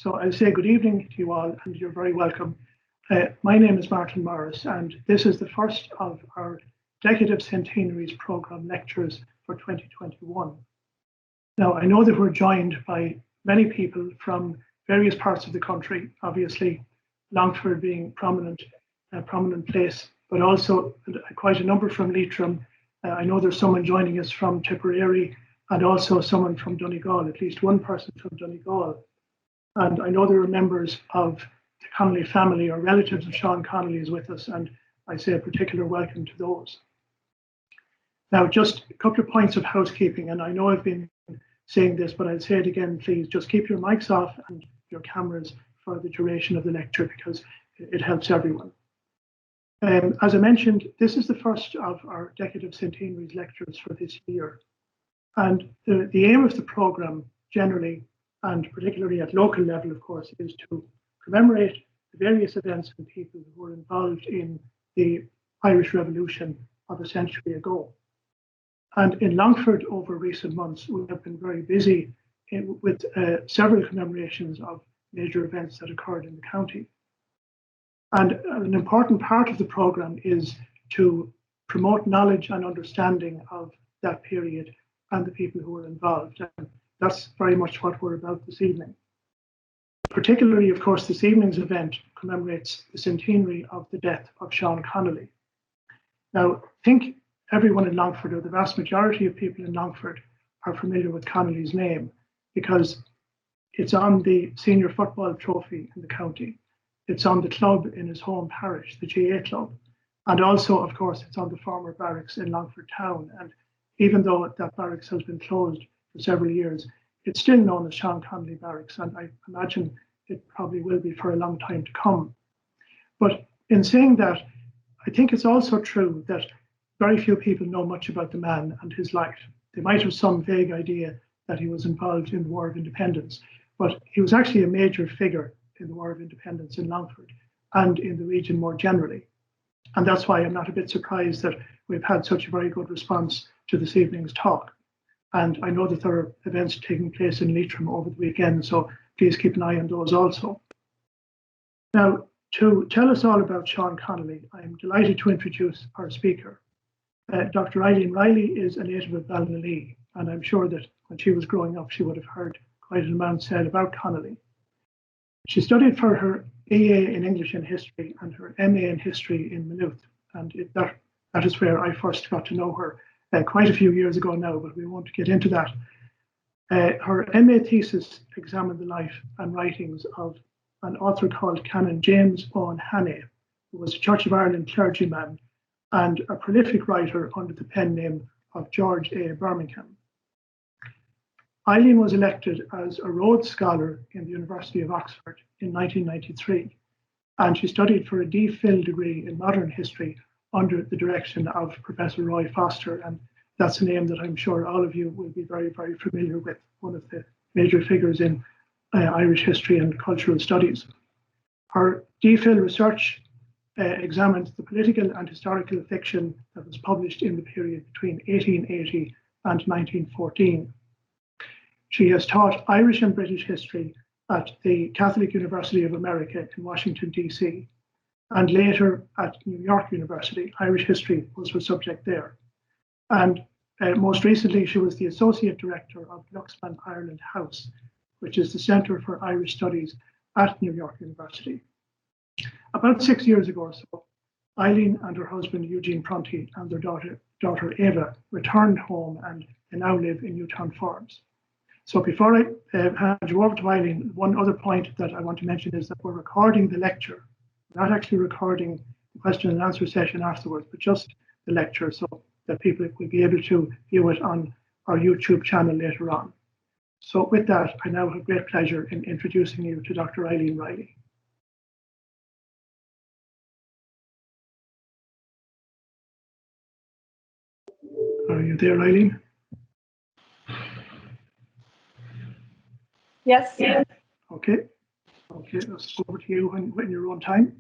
So I'll say good evening to you all, and you're very welcome. My name is Martin Morris, and this is the first of our Decade of Centenaries programme lectures for 2021. Now, I know that we're joined by many people from various parts of the country, obviously Longford being a prominent place, but also quite a number from Leitrim. I know there's someone joining us from Tipperary and also someone from Donegal, at least one person from Donegal. And I know there are members of the Connolly family or relatives of Seán Connolly is with us, and I say a particular welcome to those. Now, just a couple of points of housekeeping, and I know I've been saying this, but I'll say it again, please just keep your mics off and your cameras for the duration of the lecture because it helps everyone. As I mentioned, this is the first of our Decade of Centenaries lectures for this year. And the aim of the programme generally, and particularly at local level, of course, is to commemorate the various events and people who were involved in the Irish Revolution of a century ago. And in Longford over recent months, we have been very busy with several commemorations of major events that occurred in the county. And an important part of the programme is to promote knowledge and understanding of that period and the people who were involved. And that's very much what we're about this evening. Particularly, of course, this evening's event commemorates the centenary of the death of Seán Connolly. Now, I think everyone in Longford, or the vast majority of people in Longford, are familiar with Connolly's name because it's on the senior football trophy in the county. It's on the club in his home parish, the GA club. And also, of course, it's on the former barracks in Longford town. And even though that barracks has been closed for several years, it's still known as Seán Connolly Barracks. And I imagine it probably will be for a long time to come. But in saying that, I think it's also true that very few people know much about the man and his life. They might have some vague idea that he was involved in the War of Independence, but he was actually a major figure in the War of Independence in Longford and in the region more generally. And that's why I'm not a bit surprised that we've had such a very good response to this evening's talk. And I know that there are events taking place in Leitrim over the weekend, so please keep an eye on those also. Now, to tell us all about Seán Connolly, I'm delighted to introduce our speaker. Dr. Eileen Reilly is a native of Ballinalee, and I'm sure that when she was growing up, she would have heard quite an amount said about Connolly. She studied for her AA in English and History and her MA in History in Maynooth, and that is where I first got to know her quite a few years ago now, but we won't get into that. Her MA thesis examined the life and writings of an author called Canon James Owen Hannay, who was a Church of Ireland clergyman and a prolific writer under the pen name of George A. Birmingham. Eileen was elected as a Rhodes Scholar in the University of Oxford in 1993, and she studied for a D.Phil degree in modern history under the direction of Professor Roy Foster, and that's a name that I'm sure all of you will be very, very familiar with, one of the major figures in Irish history and cultural studies. Her D.Phil research examined the political and historical fiction that was published in the period between 1880 and 1914. She has taught Irish and British history at the Catholic University of America in Washington, D.C., and later at New York University. Irish history was her subject there. And most recently, she was the Associate Director of Glucksman Ireland House, which is the Centre for Irish Studies at New York University. About 6 years ago or so, Eileen and her husband Eugene Prunty and their daughter Eva returned home, and they now live in Newtownforbes. So before I hand you over to Eileen, one other point that I want to mention is that we're recording the lecture. We're not actually recording the question and answer session afterwards, but just the lecture so that people will be able to view it on our YouTube channel later on. So with that, I now have great pleasure in introducing you to Dr. Eileen Reilly. Are you there, Eileen? Yes. Okay. Okay, let's go over to you when you're on time.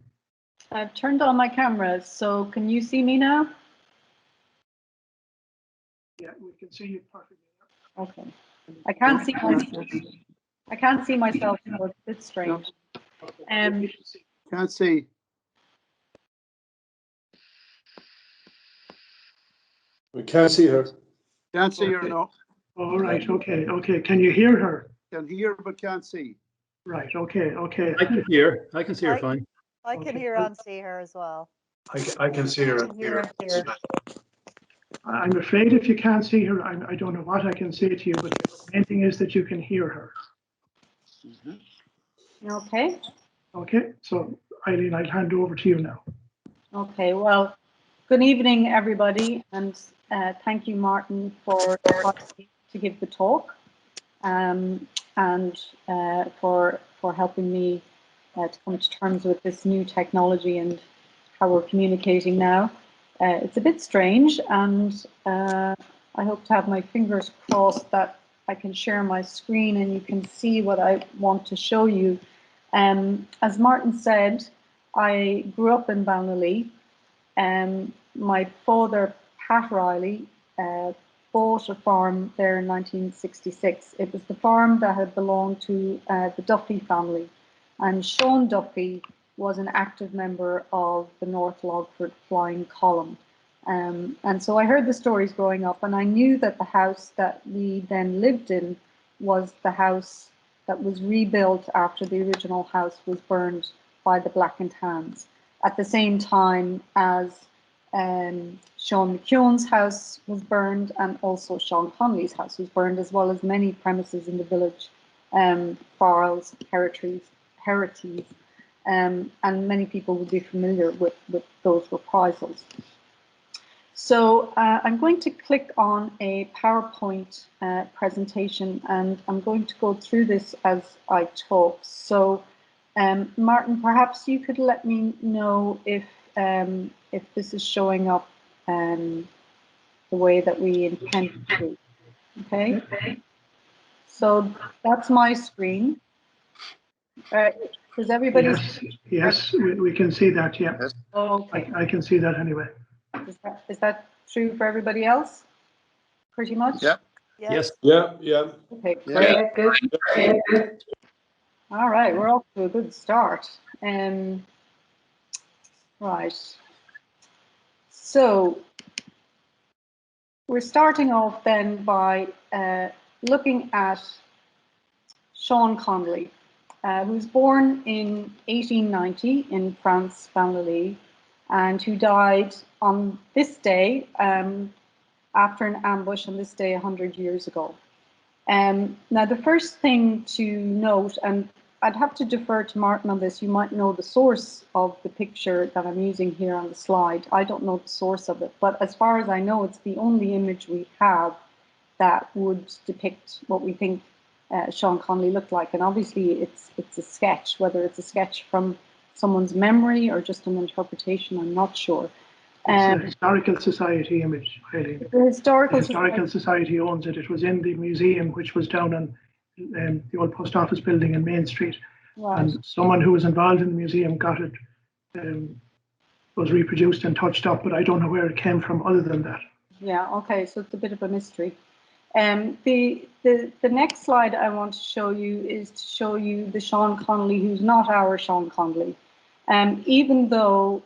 I've turned on my cameras, so can you see me now? Yeah, we can see you perfectly. Okay. I can't see myself. I can't see myself, so it's a bit strange. Can't see. We can't see her. Can't see her, no. All right, okay. Can you hear her? Can hear but can't see. Right, okay. I can hear. I can see her fine. I can Okay. hear and see her as well. I can see her. I'm afraid if you can't see her, I don't know what I can say to you, but the main thing is that you can hear her. Okay. Okay, so Eileen, I'll hand over to you now. Okay, well, good evening, everybody, and thank you, Martin, for to give the talk, and for helping me to come to terms with this new technology and how we're communicating now. It's a bit strange, and I hope to have my fingers crossed that I can share my screen and you can see what I want to show you. As Martin said, I grew up in Ballinalee. My father, Pat Reilly, bought a farm there in 1966. It was the farm that had belonged to the Duffy family, and Seán Duffy was an active member of the North Longford Flying Column. And so I heard the stories growing up, and I knew that the house that we then lived in was the house that was rebuilt after the original house was burned by the Blackened Hands, at the same time as Sean McKeown's house was burned, and also Seán Connolly's house was burned, as well as many premises in the village, Farrells, Herities, and many people would be familiar with those reprisals. So I'm going to click on a PowerPoint presentation, and I'm going to go through this as I talk. So Martin, perhaps you could let me know if this is showing up the way that we intend to. Okay. So that's my screen. Does everybody? Yes, we can see that. Yeah. Okay. I can see that anyway. Is that true for everybody else? Pretty much. Yeah. Yes. Yeah. Okay. Yeah. Great. All right, we're off to a good start. Right. So we're starting off then by looking at Seán Connolly, who was born in 1890 in France, Ballinalee, and who died on this day after an ambush on this day 100 years ago. Now, the first thing to note, and I'd have to defer to Martin on this, you might know the source of the picture that I'm using here on the slide. I don't know the source of it, but as far as I know, it's the only image we have that would depict what we think Seán Connolly looked like. And obviously it's a sketch, whether it's a sketch from someone's memory or just an interpretation, I'm not sure. It's a Historical Society image, Eileen. The Historical Society owns it. It was in the museum, which was down on the old post office building in Main Street. Right. And someone who was involved in the museum got it, was reproduced and touched up, but I don't know where it came from other than that. Yeah, okay, so it's a bit of a mystery. The next slide I want to show you is to show you the Seán Connolly who's not our Seán Connolly. Even though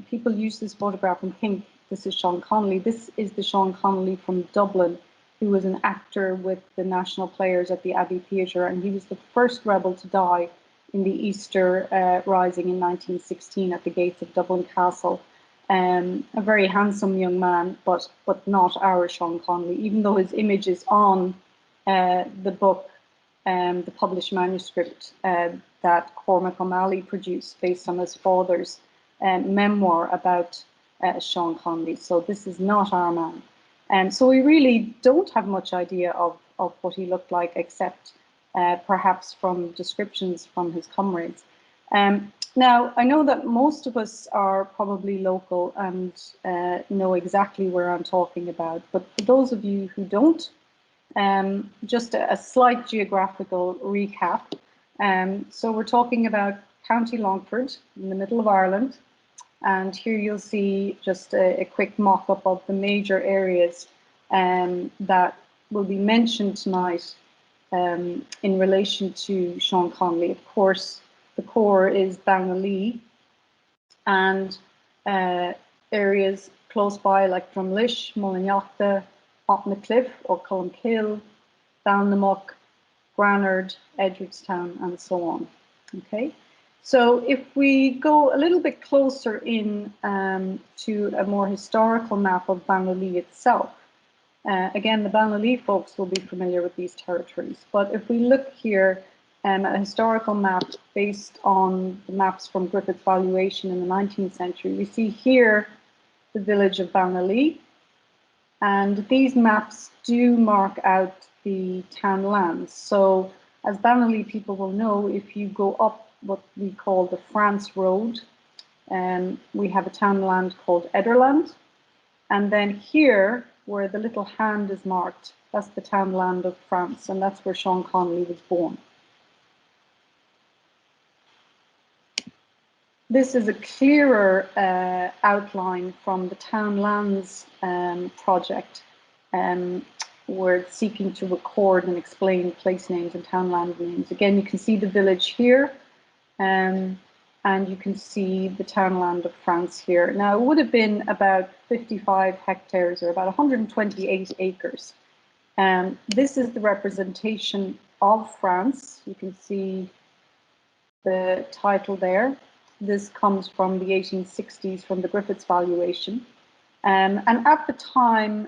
people use this photograph and think this is Seán Connolly, this is the Seán Connolly from Dublin, who was an actor with the National Players at the Abbey Theatre, and he was the first rebel to die in the Easter Rising in 1916 at the gates of Dublin Castle. A very handsome young man, but not our Seán Connolly, even though his image is on the book, the published manuscript that Cormac O'Malley produced based on his father's memoir about Seán Connolly. So this is not our man. And so we really don't have much idea of what he looked like, except perhaps from descriptions from his comrades. Now, I know that most of us are probably local and know exactly where I'm talking about, but for those of you who don't, just a slight geographical recap. So we're talking about County Longford in the middle of Ireland, and here you'll see just a quick mock-up of the major areas that will be mentioned tonight in relation to Seán Connolly. Of course, the core is Ballinalee and areas close by like Drumlish, Mullinachta, Cliff or Columkill, Balnamuck, Granard, Edgeworthstown, and so on. Okay, so if we go a little bit closer in to a more historical map of Ballinalee itself, again, the Ballinalee folks will be familiar with these territories. But if we look here at a historical map based on the maps from Griffith's valuation in the 19th century, we see here the village of Ballinalee. And these maps do mark out the town lands. So as Ballinalee people will know, if you go up what we call the France Road, we have a town land called Ederland. And then here, where the little hand is marked, that's the town land of France, and that's where Seán Connolly was born. This is a clearer outline from the Town Lands project, where it's seeking to record and explain place names and townland names. Again, you can see the village here, and you can see the townland of France here. Now, it would have been about 55 hectares, or about 128 acres. This is the representation of France. You can see the title there. This comes from the 1860s, from the Griffiths valuation. And at the time,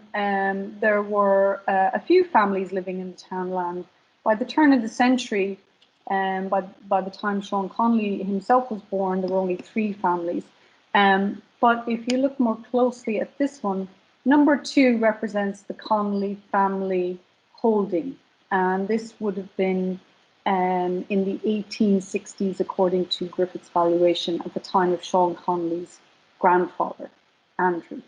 there were a few families living in the townland. By the turn of the century, by the time Seán Connolly himself was born, there were only 3 families. But if you look more closely at this one, number 2 represents the Connolly family holding. And this would have been in the 1860s, according to Griffith's valuation, at the time of Seán Connolly's grandfather, Andrew.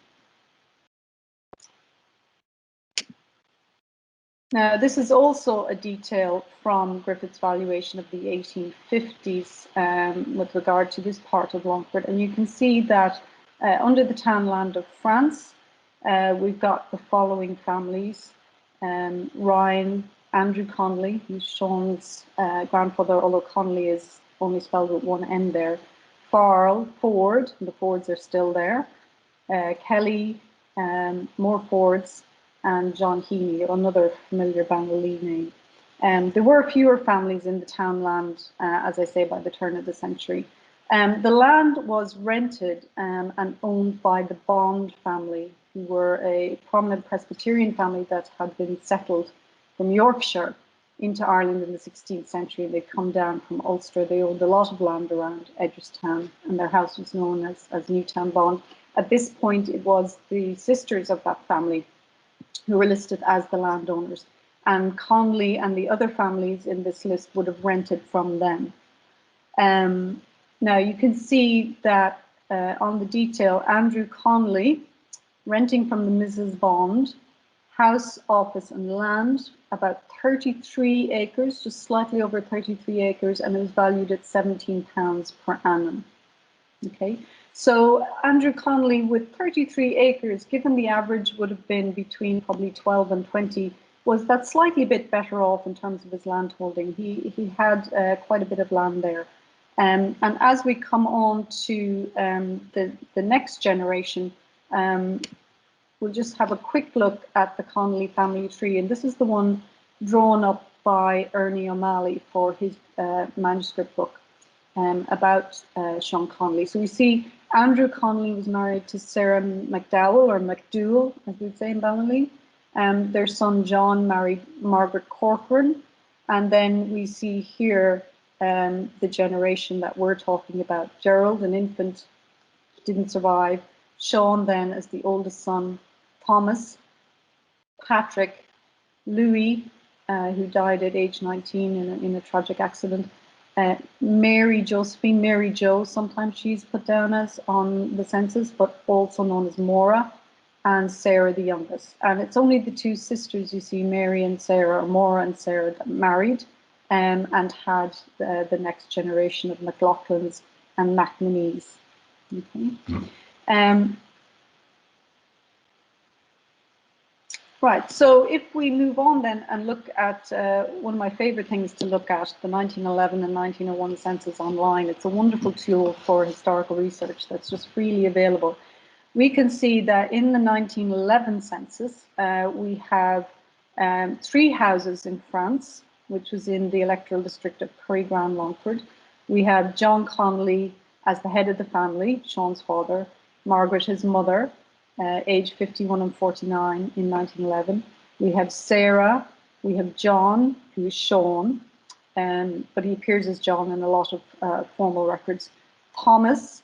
Now, this is also a detail from Griffith's valuation of the 1850s with regard to this part of Longford. And you can see that under the townland of France, we've got the following families: Ryan, Andrew Connolly, who's Seán's grandfather, although Connolly is only spelled with one N there. Farrell, Ford, and the Fords are still there. Kelly, more Fords, and John Healy, another familiar Ballinalee name. There were fewer families in the townland, as I say, by the turn of the century. The land was rented and owned by the Bond family, who were a prominent Presbyterian family that had been settled from Yorkshire into Ireland in the 16th century. They'd come down from Ulster. They owned a lot of land around Edgeworthstown, and their house was known as Newtown Bond. At this point, it was the sisters of that family who were listed as the landowners, and Connolly and the other families in this list would have rented from them. Now, you can see that on the detail, Andrew Connolly, renting from the Mrs. Bond, house, office and land, about 33 acres, just slightly over 33 acres, and it was valued at £17 per annum. Okay, so Andrew Connolly with 33 acres, given the average would have been between probably 12 and 20, was that slightly bit better off in terms of his land holding. He had quite a bit of land there. And as we come on to the next generation, we'll just have a quick look at the Connolly family tree. And this is the one drawn up by Ernie O'Malley for his manuscript book about Seán Connolly. So we see Andrew Connolly was married to Sarah McDowell, or McDougall, as we'd say in Ballinalee. Their son John married Margaret Corcoran. And then we see here the generation that we're talking about. Gerald, an infant, didn't survive. Seán then as the oldest son, Thomas, Patrick, Louis, who died at age 19 in a tragic accident, Mary Josephine, Mary Jo, sometimes she's put down as on the census, but also known as Maura, and Sarah the youngest. And it's only the 2 sisters you see, Mary and Sarah, or Maura and Sarah, that married and had the next generation of McLaughlins and McNamees. Okay. Right, so if we move on then and look at one of my favorite things to look at, the 1911 and 1901 census online. It's a wonderful tool for historical research that's just freely available. We can see that in the 1911 census, we have 3 houses in France, which was in the electoral district of County Longford. We have John Connolly as the head of the family, Seán's father, Margaret, his mother, aged 51 and 49 in 1911. We have Sarah, we have John, who is Seán, but he appears as John in a lot of formal records. Thomas,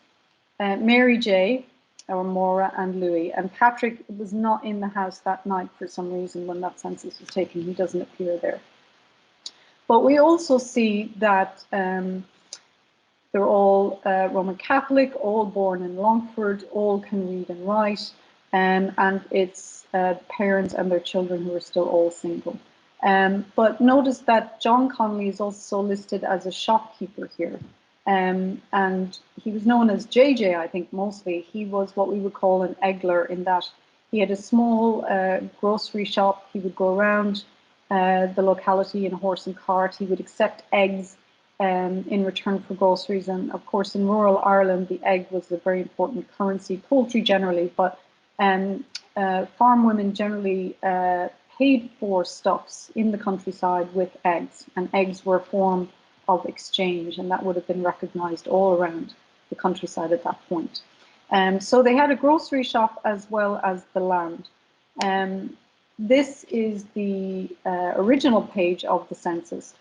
Mary J, or Maura, and Louis. And Patrick was not in the house that night for some reason when that census was taken. He doesn't appear there. But we also see that they're all Roman Catholic, all born in Longford, all can read and write, and it's parents and their children who are still all single. But notice that John Connolly is also listed as a shopkeeper here. And he was known as JJ, I think, mostly. He was what we would call an eggler, in that he had a small grocery shop. He would go around the locality in a horse and cart. He would accept eggs in return for groceries. And of course, in rural Ireland, the egg was a very important currency, poultry generally, but farm women generally paid for stuffs in the countryside with eggs, and eggs were a form of exchange, and that would have been recognized all around the countryside at that point. So they had a grocery shop as well as the land. This is the original page of the census,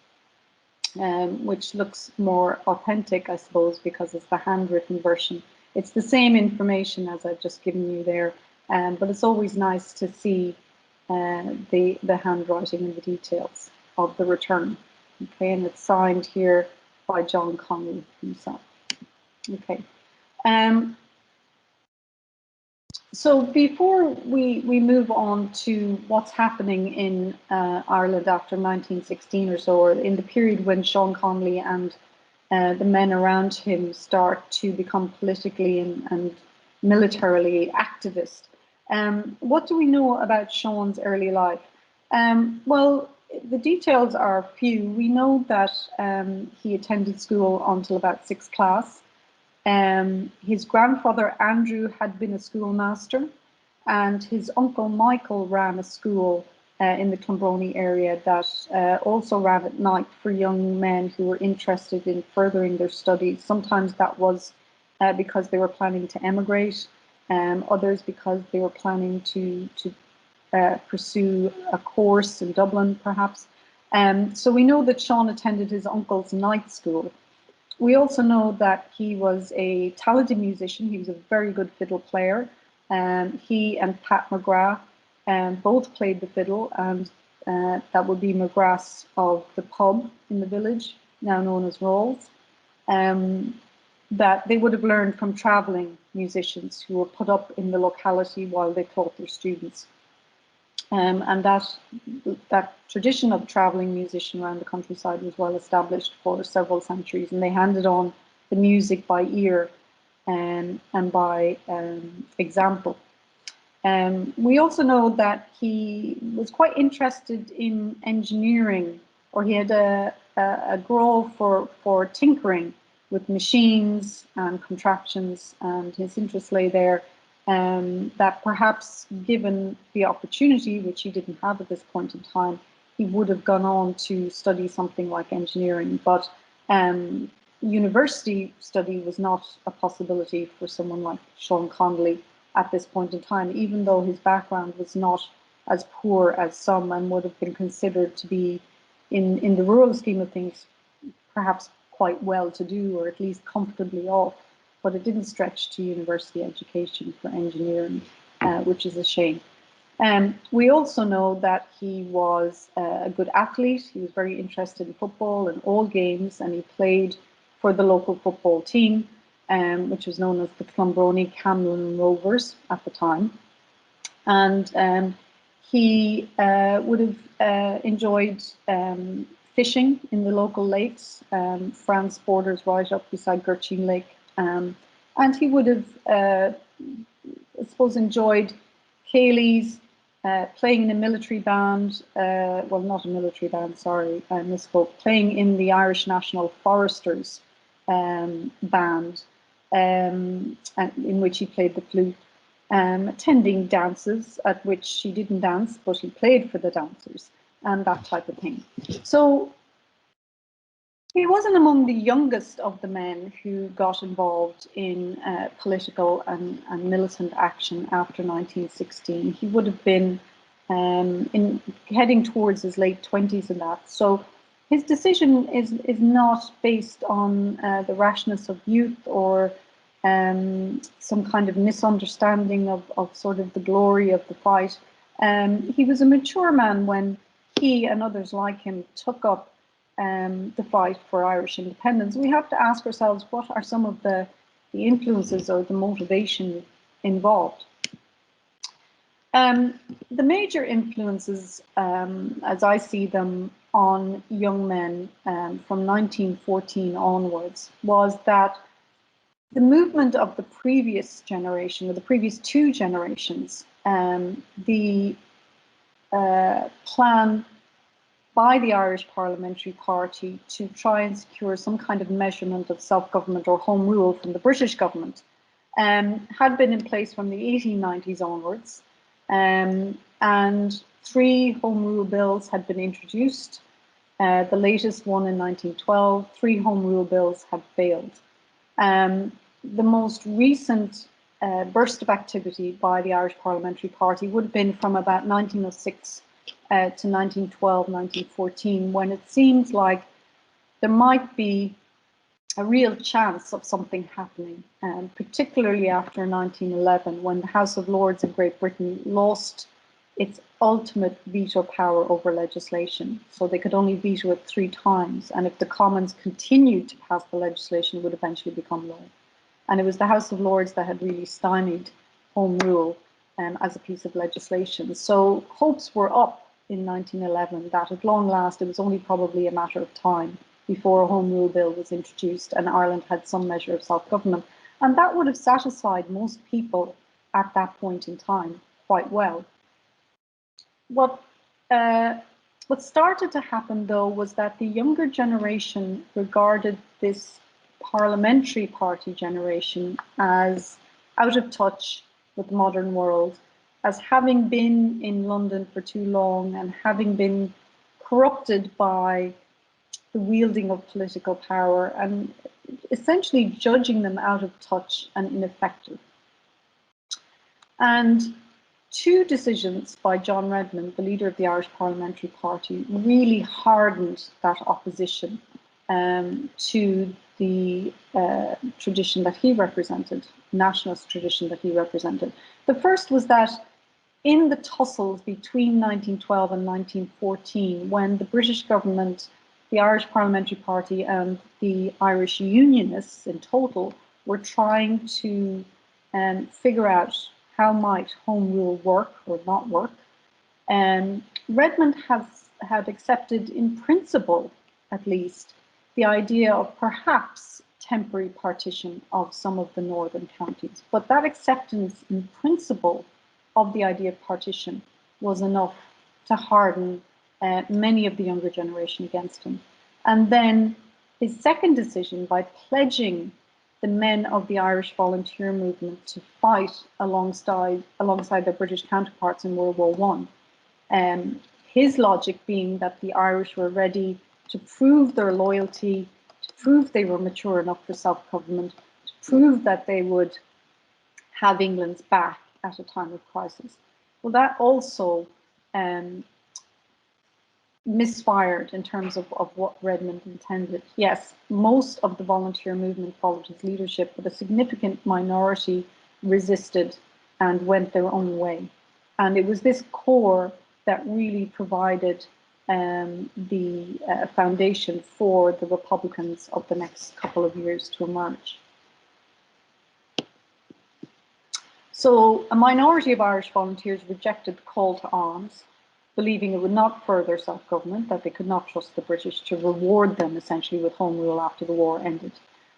which looks more authentic, I suppose, because it's the handwritten version. It's the same information as I've just given you there, but it's always nice to see the handwriting and the details of the return. Okay, and it's signed here by John Connolly himself. Okay. So before we move on to what's happening in Ireland after 1916 or so, or in the period when Seán Connolly and the men around him start to become politically and militarily activist, what do we know about Seán's early life? Well, the details are few. We know that he attended school until about 6th class. His grandfather Andrew had been a schoolmaster, and his uncle Michael ran a school in the Clonbrony area that also ran at night for young men who were interested in furthering their studies. Sometimes that was because they were planning to emigrate, others because they were planning to pursue a course in Dublin, perhaps. So we know that Seán attended his uncle's night school. We also know that he was a talented musician. He was a very good fiddle player. He and Pat McGrath both played the fiddle, and that would be McGrath's of the pub in the village, now known as Rawls. That they would have learned from travelling musicians who were put up in the locality while they taught their students. And that tradition of travelling musician around the countryside was well established for several centuries, and they handed on the music by ear and by example. We also know that he was quite interested in engineering, or he had a grow for tinkering with machines and contraptions, and his interest lay there. That perhaps given the opportunity, which he didn't have at this point in time, he would have gone on to study something like engineering. But university study was not a possibility for someone like Seán Connolly at this point in time, even though his background was not as poor as some and would have been considered to be, in the rural scheme of things, perhaps quite well to do, or at least comfortably off. But it didn't stretch to university education for engineering, which is a shame. We also know that he was a good athlete. He was very interested in football and all games, and he played for the local football team, which was known as the Clonbrony Camlin Rovers at the time. And he would have enjoyed fishing in the local lakes. France borders right up beside Gertrude Lake. And he would have, I suppose, enjoyed ceilidhs, playing in a military band, well, not a military band, sorry, I misspoke, playing in the Irish National Foresters band, in which he played the flute, attending dances at which he didn't dance, but he played for the dancers, and that type of thing. So he wasn't among the youngest of the men who got involved in political and militant action after 1916. He would have been heading towards his late 20s in that. So his decision is not based on the rashness of youth or some kind of misunderstanding of sort of the glory of the fight. He was a mature man when he and others like him took up the fight for Irish independence. We have to ask ourselves, what are some of the influences or the motivation involved? The major influences, as I see them, on young men from 1914 onwards was that the movement of the previous generation, or the previous two generations, the plan by the Irish Parliamentary Party to try and secure some kind of measurement of self-government or home rule from the British government had been in place from the 1890s onwards, and 3 home rule bills had been introduced. The latest one in 1912, 3 home rule bills had failed. The most recent burst of activity by the Irish Parliamentary Party would have been from about 1906 to 1912, 1914, when it seems like there might be a real chance of something happening, particularly after 1911, when the House of Lords in Great Britain lost its ultimate veto power over legislation. So they could only veto it 3 times, and if the Commons continued to pass the legislation, it would eventually become law. And it was the House of Lords that had really stymied Home Rule as a piece of legislation. So hopes were up in 1911 that at long last it was only probably a matter of time before a Home Rule bill was introduced and Ireland had some measure of self-government. And that would have satisfied most people at that point in time quite well. What started to happen, though, was that the younger generation regarded this parliamentary party generation as out of touch with the modern world, as having been in London for too long and having been corrupted by the wielding of political power, and essentially judging them out of touch and ineffective. And 2 decisions by John Redmond, the leader of the Irish Parliamentary Party, really hardened that opposition to the tradition that he represented, nationalist tradition that he represented. The first was that in the tussles between 1912 and 1914, when the British government, the Irish Parliamentary Party and the Irish Unionists in total were trying to figure out how might Home Rule work or not work. Redmond had accepted in principle, at least, the idea of perhaps temporary partition of some of the northern counties. But that acceptance in principle of the idea of partition was enough to harden many of the younger generation against him. And then his second decision, by pledging the men of the Irish volunteer movement to fight alongside their British counterparts in World War I, his logic being that the Irish were ready to prove their loyalty, to prove they were mature enough for self-government, to prove that they would have England's back at a time of crisis. Well, that also misfired in terms of what Redmond intended. Yes, most of the volunteer movement followed his leadership, but a significant minority resisted and went their own way. And it was this core that really provided the foundation for the Republicans of the next couple of years to emerge. So a minority of Irish volunteers rejected the call to arms, believing it would not further self-government, that they could not trust the British to reward them essentially with home rule after the war ended.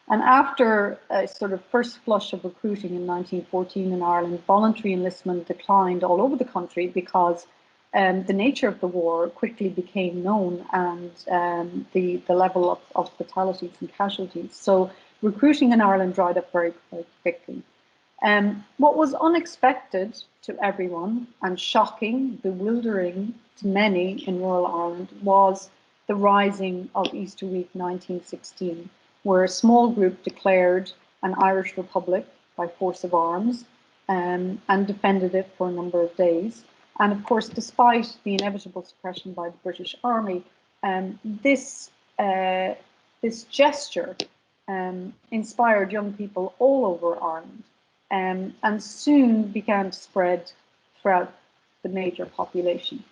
And after a sort of first flush of recruiting in 1914 in Ireland, voluntary enlistment declined all over the country because the nature of the war quickly became known, and the level of fatalities and casualties. So recruiting in Ireland dried up very, very quickly. What was unexpected to everyone and shocking, bewildering to many in rural Ireland was the rising of Easter Week 1916, where a small group declared an Irish Republic by force of arms and defended it for a number of days. And of course, despite the inevitable suppression by the British Army, this gesture inspired young people all over Ireland, and soon began to spread throughout the major population.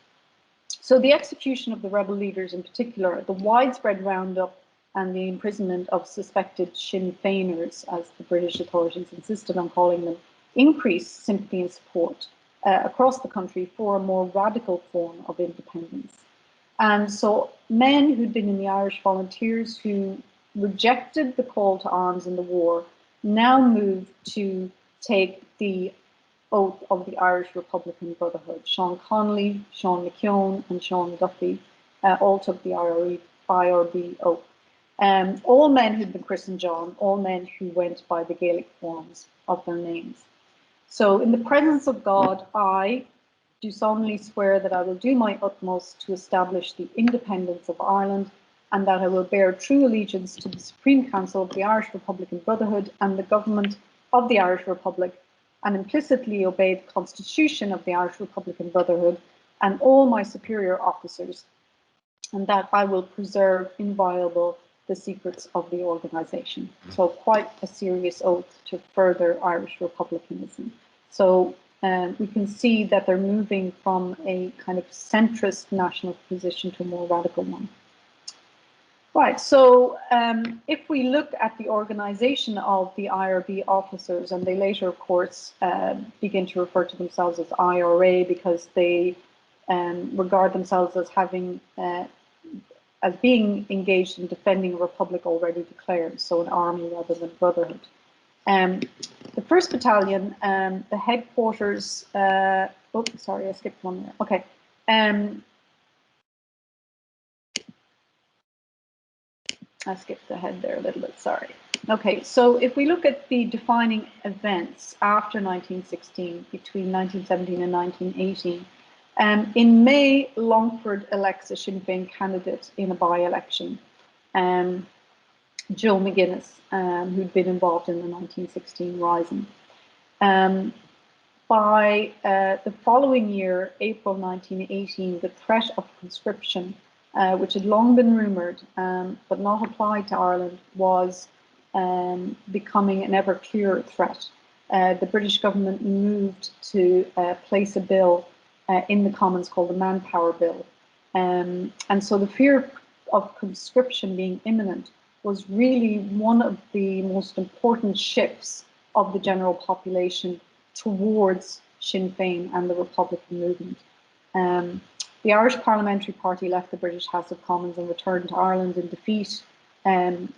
So the execution of the rebel leaders in particular, the widespread roundup and the imprisonment of suspected Sinn Féiners, as the British authorities insisted on calling them, increased sympathy and support across the country for a more radical form of independence. And so men who'd been in the Irish Volunteers, who rejected the call to arms in the war, now moved to take the oath of the Irish Republican Brotherhood. Seán Connolly, Sean McKeown and Sean Duffy all took the IRB oath. All men who'd been christened John, all men who went by the Gaelic forms of their names. So in the presence of God, I do solemnly swear that I will do my utmost to establish the independence of Ireland, and that I will bear true allegiance to the Supreme Council of the Irish Republican Brotherhood and the government of the Irish Republic, and implicitly obey the Constitution of the Irish Republican Brotherhood and all my superior officers, and that I will preserve inviolable the secrets of the organisation. So quite a serious oath to further Irish republicanism. So we can see that they're moving from a kind of centrist national position to a more radical one. Right, so if we look at the organisation of the IRB officers, and they later, of course, begin to refer to themselves as IRA because they regard themselves as having as being engaged in defending a republic already declared, so an army rather than brotherhood. The 1st Battalion, the headquarters, oh, sorry, I skipped one there. Okay. I skipped ahead there a little bit, sorry. Okay, so if we look at the defining events after 1916, between 1917 and 1918, in May, Longford elects a Sinn Féin candidate in a by-election, Joe McGuinness, who'd been involved in the 1916 Rising. By the following year, April 1918, the threat of conscription, which had long been rumoured but not applied to Ireland, was becoming an ever clearer threat. The British government moved to place a bill in the Commons called the Manpower Bill. And so the fear of conscription being imminent was really one of the most important shifts of the general population towards Sinn Féin and the Republican movement. The Irish Parliamentary Party left the British House of Commons and returned to Ireland in defeat with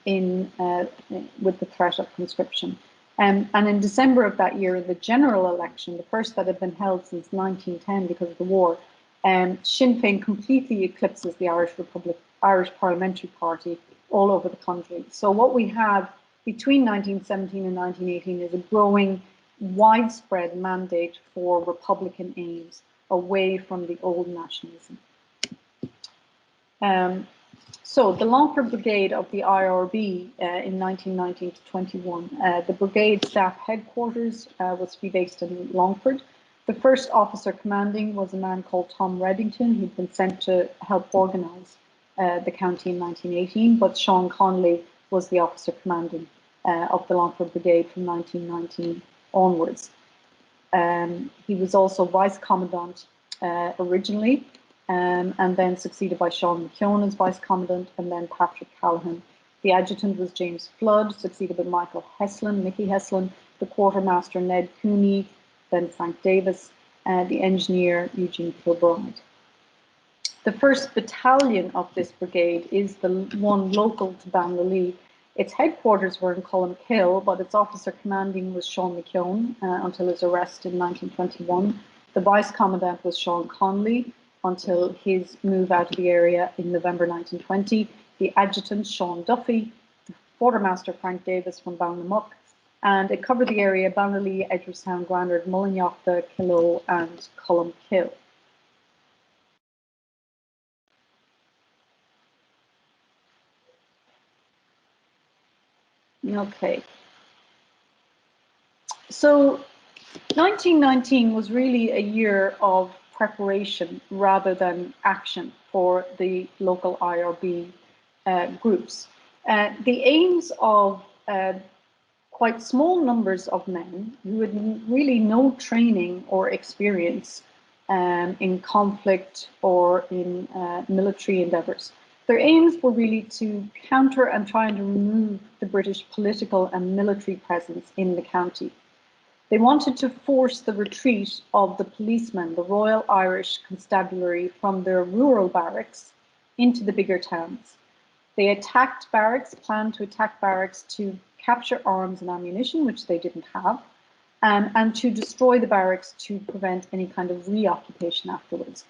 the threat of conscription. And in December of that year, in the general election, the first that had been held since 1910 because of the war, Sinn Féin completely eclipses the Irish Parliamentary Party all over the country. So what we have between 1917 and 1918 is a growing, widespread mandate for Republican aims away from the old nationalism. So the Longford Brigade of the IRB in 1919 to 21, the brigade staff headquarters was to be based in Longford. The first officer commanding was a man called Tom Reddington, who'd been sent to help organise the county in 1918, but Seán Connolly was the officer commanding of the Longford Brigade from 1919 onwards. He was also vice commandant originally, and then succeeded by Sean McKeown as vice commandant, and then Patrick Callaghan. The adjutant was James Flood, succeeded by Mickey Heslin, the quartermaster Ned Cooney, then Frank Davis, the engineer Eugene Kilbride. The 1st Battalion of this brigade is the one local to Ballinalee, Its headquarters were in Columkill, but its officer commanding was Seán McKeown until his arrest in 1921. The vice commandant was Seán Connolly until his move out of the area in November 1920. The adjutant, Sean Duffy, the quartermaster, Frank Davis from Ballinalee, and it covered the area Ballinalee, Edgeworthstown, Grandard, Mullinyochta, Killoe, and Columkill. Okay. So 1919 was really a year of preparation rather than action for the local IRB groups. The aims of quite small numbers of men who had really no training or experience in conflict or in military endeavours. Their aims were really to counter and try and remove the British political and military presence in the county. They wanted to force the retreat of the policemen, the Royal Irish Constabulary, from their rural barracks into the bigger towns. They attacked barracks, planned to attack barracks to capture arms and ammunition, which they didn't have, and to destroy the barracks to prevent any kind of reoccupation afterwards.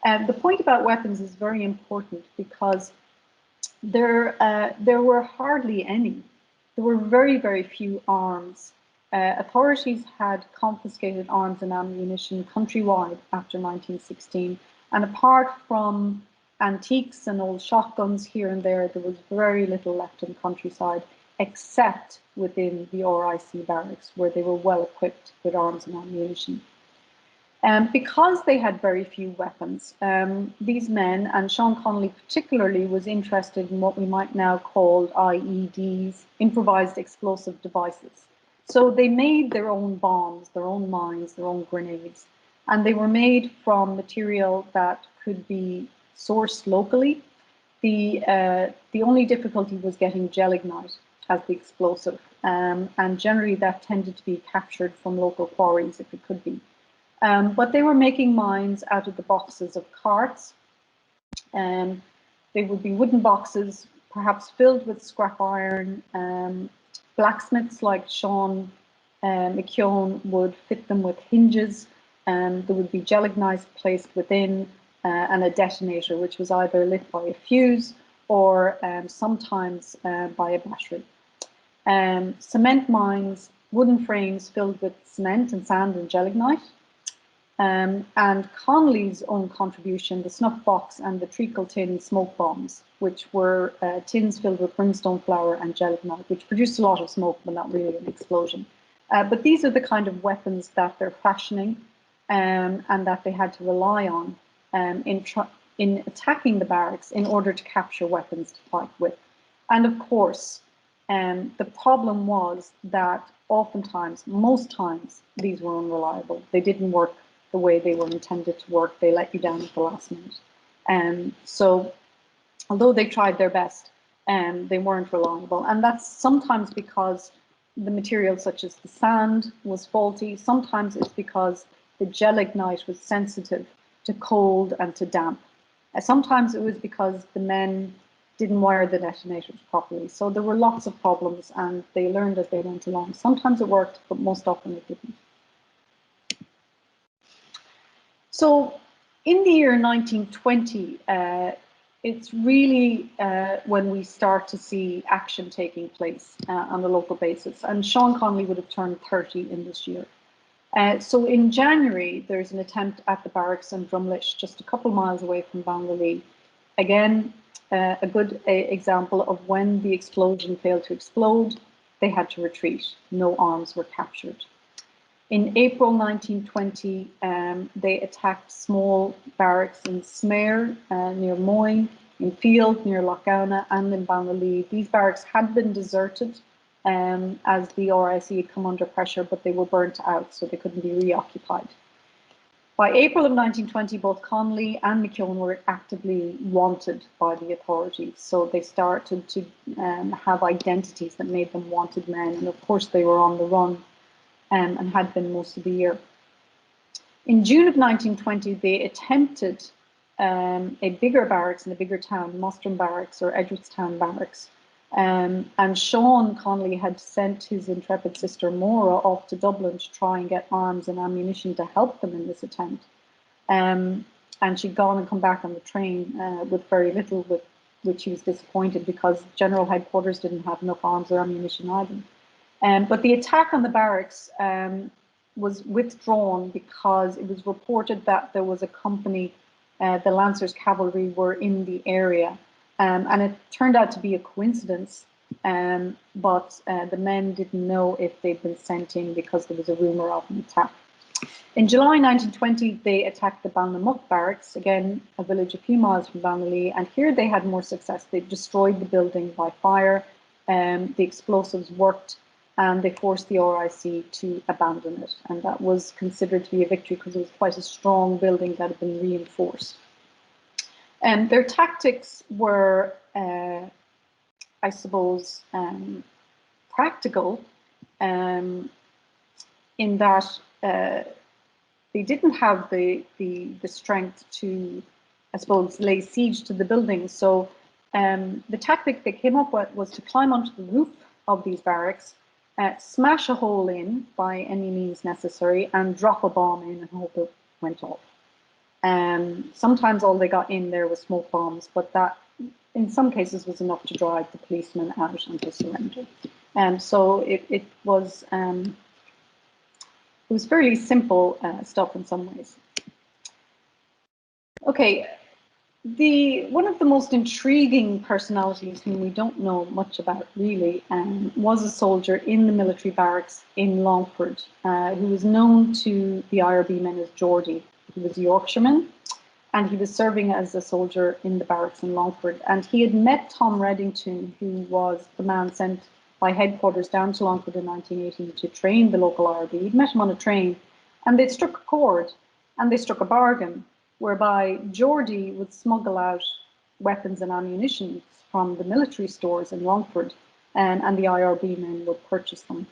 The point about weapons is very important because there were hardly any. There were very, very few arms. Authorities had confiscated arms and ammunition countrywide after 1916, and apart from antiques and old shotguns here and there, there was very little left in the countryside, except within the RIC barracks, where they were well equipped with arms and ammunition. Because they had very few weapons, these men, and Seán Connolly particularly, was interested in what we might now call IEDs, improvised explosive devices. So they made their own bombs, their own mines, their own grenades, and they were made from material that could be sourced locally. The only difficulty was getting gelignite as the explosive, and generally that tended to be captured from local quarries if it could be. But they were making mines out of the boxes of carts. They would be wooden boxes, perhaps filled with scrap iron. Blacksmiths like Seán McKeown would fit them with hinges. There would be gelignite placed within, and a detonator, which was either lit by a fuse or sometimes by a battery. Cement mines, wooden frames filled with cement and sand and gelignite. And Connolly's own contribution, the snuff box and the treacle tin smoke bombs, which were tins filled with brimstone flour and gelignite, which produced a lot of smoke, but not really an explosion. But these are the kind of weapons that they're fashioning and that they had to rely on in attacking the barracks in order to capture weapons to fight with. And of course, the problem was that oftentimes, most times, these were unreliable. They didn't work the way they were intended to work. They let you down at the last minute. So although they tried their best, they weren't reliable. And that's sometimes because the material such as the sand was faulty. Sometimes it's because the gelignite was sensitive to cold and to damp. Sometimes it was because the men didn't wire the detonators properly. So there were lots of problems and they learned as they went along. Sometimes it worked, but most often it didn't. So in the year 1920, it's really when we start to see action taking place on a local basis. And Seán Connolly would have turned 30 in this year. So in January, there's an attempt at the barracks in Drumlish, just a couple miles away from Ballinalee. Again, a good example of when the explosion failed to explode, they had to retreat. No arms were captured. In April 1920, they attacked small barracks in Smare, near Moyne, in Field, near Lochgowna, and in Ballinalee. These barracks had been deserted as the RIC had come under pressure, but they were burnt out, so they couldn't be reoccupied. By April of 1920, both Connolly and McKeown were actively wanted by the authorities, so they started to have identities that made them wanted men, and of course they were on the run and had been most of the year. In June of 1920, they attempted a bigger barracks in a bigger town, Mostram Barracks or Edgeworthstown Barracks, And Seán Connolly had sent his intrepid sister Maura off to Dublin to try and get arms and ammunition to help them in this attempt. And she'd gone and come back on the train with very little, with which he was disappointed because General Headquarters didn't have enough arms or ammunition either. But the attack on the barracks was withdrawn because it was reported that there was a company, the Lancers Cavalry were in the area. And it turned out to be a coincidence, but the men didn't know if they'd been sent in because there was a rumour of an attack. In July 1920, they attacked the Ballinalee barracks, again, a village a few miles from Ballinalee, and here they had more success. They destroyed the building by fire, the explosives worked, and they forced the RIC to abandon it. And that was considered to be a victory because it was quite a strong building that had been reinforced. Their tactics were, I suppose, practical in that they didn't have the strength to, I suppose, lay siege to the building. So the tactic they came up with was to climb onto the roof of these barracks, smash a hole in by any means necessary, and drop a bomb in and hope it went off. Sometimes all they got in there was smoke bombs, but that in some cases was enough to drive the policemen out and to surrender. So it was fairly simple stuff in some ways. Okay, one of the most intriguing personalities whom we don't know much about really was a soldier in the military barracks in Longford who was known to the IRB men as Geordie. He was a Yorkshireman, and he was serving as a soldier in the barracks in Longford. And he had met Tom Reddington, who was the man sent by headquarters down to Longford in 1918 to train the local IRB. He'd met him on a train, and they'd struck a chord, and they struck a bargain, whereby Geordie would smuggle out weapons and ammunition from the military stores in Longford, and the IRB men would purchase them.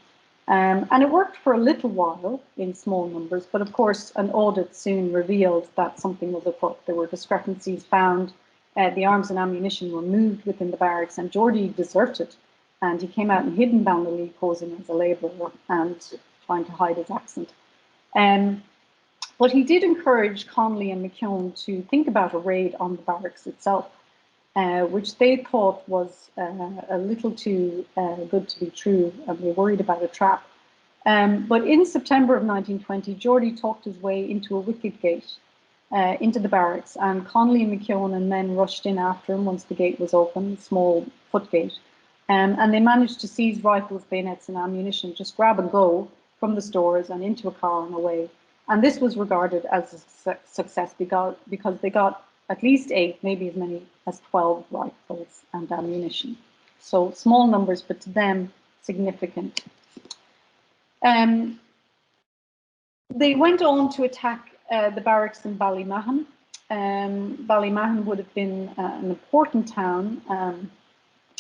And it worked for a little while in small numbers, but of course an audit soon revealed that something was afoot. There were discrepancies found, the arms and ammunition were moved within the barracks, and Geordie deserted, and he came out and hid in Ballinalee posing as a labourer and trying to hide his accent. But he did encourage Connolly and McKeown to think about a raid on the barracks itself, which they thought was a little too good to be true, and they worried about a trap. But in September of 1920, Geordie talked his way into a wicket gate into the barracks, and Connolly and McKeown and men rushed in after him once the gate was open, a small foot gate, and they managed to seize rifles, bayonets and ammunition, just grab and go from the stores and into a car and away. And this was regarded as a success because they got at least 8, maybe as many as 12 rifles and ammunition. So small numbers, but to them, significant. They went on to attack the barracks in Ballymahan. Ballymahan would have been an important town,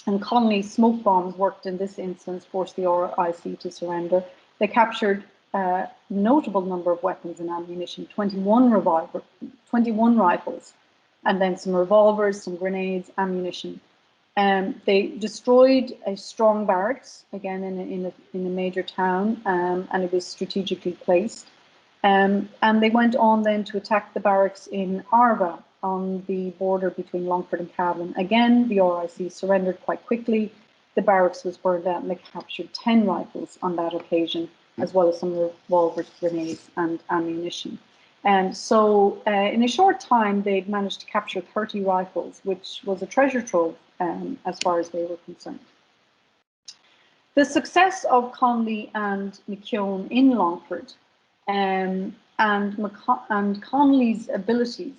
and Connolly's smoke bombs worked in this instance, forced the RIC to surrender. They captured a notable number of weapons and ammunition, 21 rifles, and then some revolvers, some grenades, ammunition. They destroyed a strong barracks, again in a major town, and it was strategically placed. And they went on then to attack the barracks in Arva on the border between Longford and Cavan. Again, the RIC surrendered quite quickly. The barracks was burned out, and they captured 10 rifles on that occasion, as well as some revolvers, grenades, and ammunition. So in a short time, they'd managed to capture 30 rifles, which was a treasure trove as far as they were concerned. The success of Connolly and McKeown in Longford and Connolly's abilities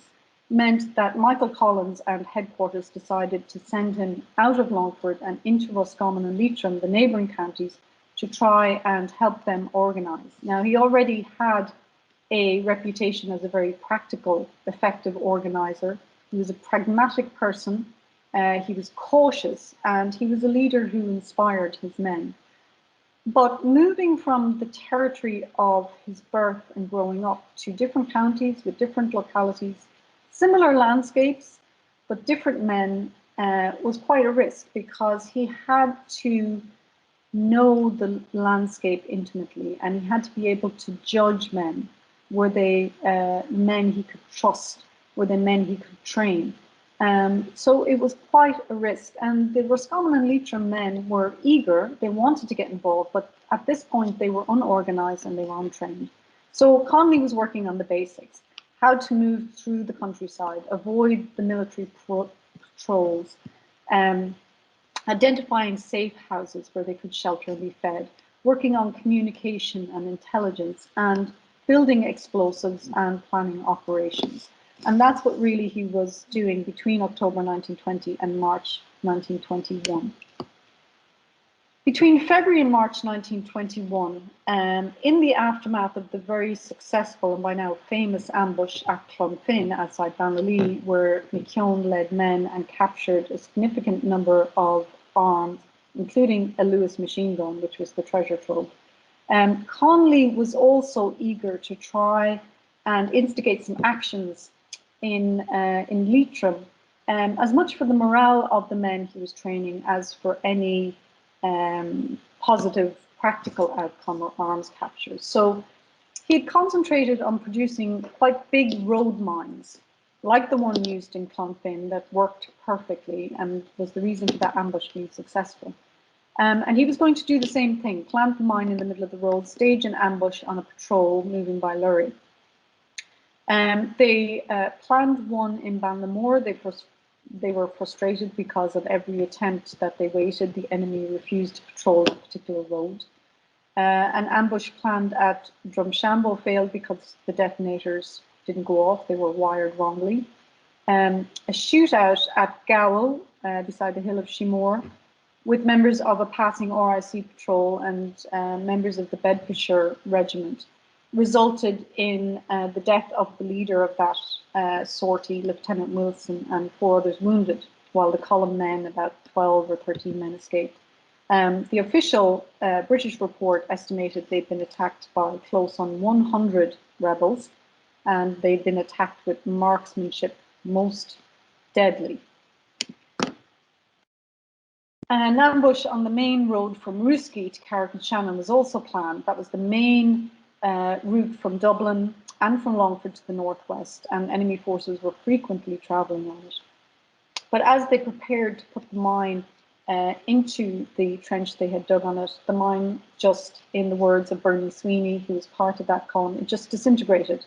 meant that Michael Collins and headquarters decided to send him out of Longford and into Roscommon and Leitrim, the neighbouring counties, to try and help them organise. Now, he already had a reputation as a very practical, effective organiser. He was a pragmatic person, he was cautious, and he was a leader who inspired his men. But moving from the territory of his birth and growing up to different counties with different localities, similar landscapes, but different men, was quite a risk because he had to know the landscape intimately, and he had to be able to judge men. Were they men he could trust? Were they men he could train? So it was quite a risk, and the Roscommon and Leitrim men were eager. They wanted to get involved, but at this point they were unorganised and they were untrained. So Connolly was working on the basics: how to move through the countryside, avoid the military patrols, identifying safe houses where they could shelter and be fed, working on communication and intelligence, and building explosives and planning operations. And that's what really he was doing between October 1920 and March 1921. Between February and March 1921, in the aftermath of the very successful and by now famous ambush at Clonfin outside Ballinalee, where McKeown led men and captured a significant number of arms, including a Lewis machine gun, which was the treasure trove, Connolly was also eager to try and instigate some actions in Leitrim, as much for the morale of the men he was training as for any positive practical outcome or arms captures. So he had concentrated on producing quite big road mines, like the one used in Clonfin, that worked perfectly and was the reason for that ambush being successful. And he was going to do the same thing: plant the mine in the middle of the road, stage an ambush on a patrol moving by lorry. They planned one in Ballinalee. They were frustrated because of every attempt that they waited. The enemy refused to patrol a particular road. An ambush planned at Drumshambo failed because the detonators didn't go off. They were wired wrongly. A shootout at Gowl, beside the hill of Shimore, with members of a passing RIC patrol and members of the Bedfordshire Regiment, resulted in the death of the leader of that sortie, Lieutenant Wilson, and 4 others wounded, while the column men, about 12 or 13 men, escaped. The official British report estimated they'd been attacked by close on 100 rebels, and they'd been attacked with marksmanship most deadly. An ambush on the main road from Rooskey to Carrick-on-Shannon was also planned. That was the main route from Dublin and from Longford to the northwest, and enemy forces were frequently travelling on it. But as they prepared to put the mine into the trench they had dug on it, the mine just, in the words of Bernie Sweeney, who was part of that column, it just disintegrated.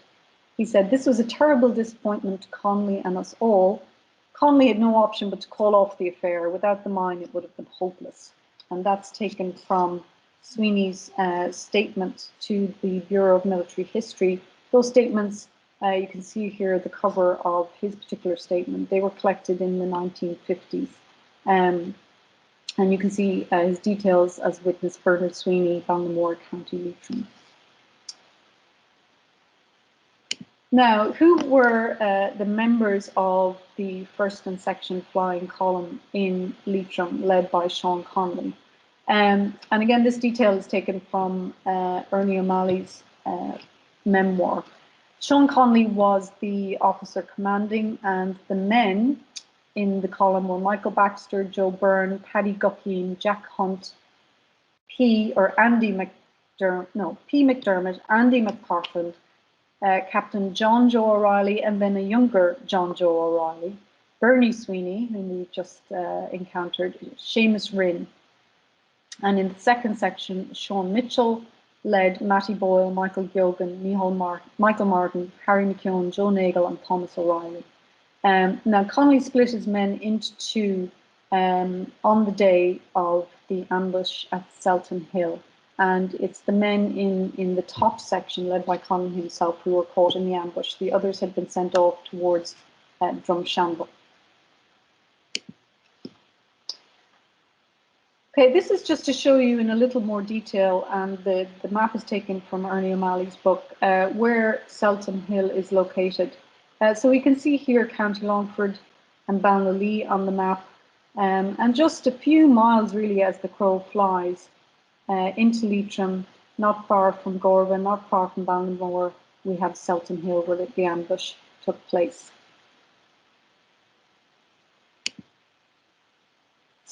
He said, "This was a terrible disappointment to Connolly and us all. Connolly had no option but to call off the affair. Without the mine, it would have been hopeless." And that's taken from Sweeney's statement to the Bureau of Military History. Those statements, you can see here the cover of his particular statement. They were collected in the 1950s. And you can see his details as witness Bernard Sweeney, Ballinalee, County Leitrim. Now, who were the members of the 1st and Section Flying Column in Leitrim, led by Seán Connolly? And again, this detail is taken from Ernie O'Malley's memoir. Seán Connolly was the officer commanding, and the men in the column were Michael Baxter, Joe Byrne, Paddy Guckeen, Jack Hunt, P. McDermott, Andy McPartland, Captain John Joe O'Reilly, and then a younger John Joe O'Reilly, Bernie Sweeney, whom we just encountered, Seamus Rinn. And in the 2nd section, Sean Mitchell led Matty Boyle, Michael Gilgan, Michael Martin, Harry McKeown, Joe Nagle, and Thomas O'Reilly. Now, Connolly split his men into 2 on the day of the ambush at Selton Hill. And it's the men in the top section, led by Connolly himself, who were caught in the ambush. The others had been sent off towards Drumshambo. Okay, this is just to show you in a little more detail, and the map is taken from Ernie O'Malley's book, where Selton Hill is located. So we can see here County Longford and Ballinalee on the map, and just a few miles really as the crow flies into Leitrim, not far from Gorva, not far from Ballinalee, we have Selton Hill where the ambush took place.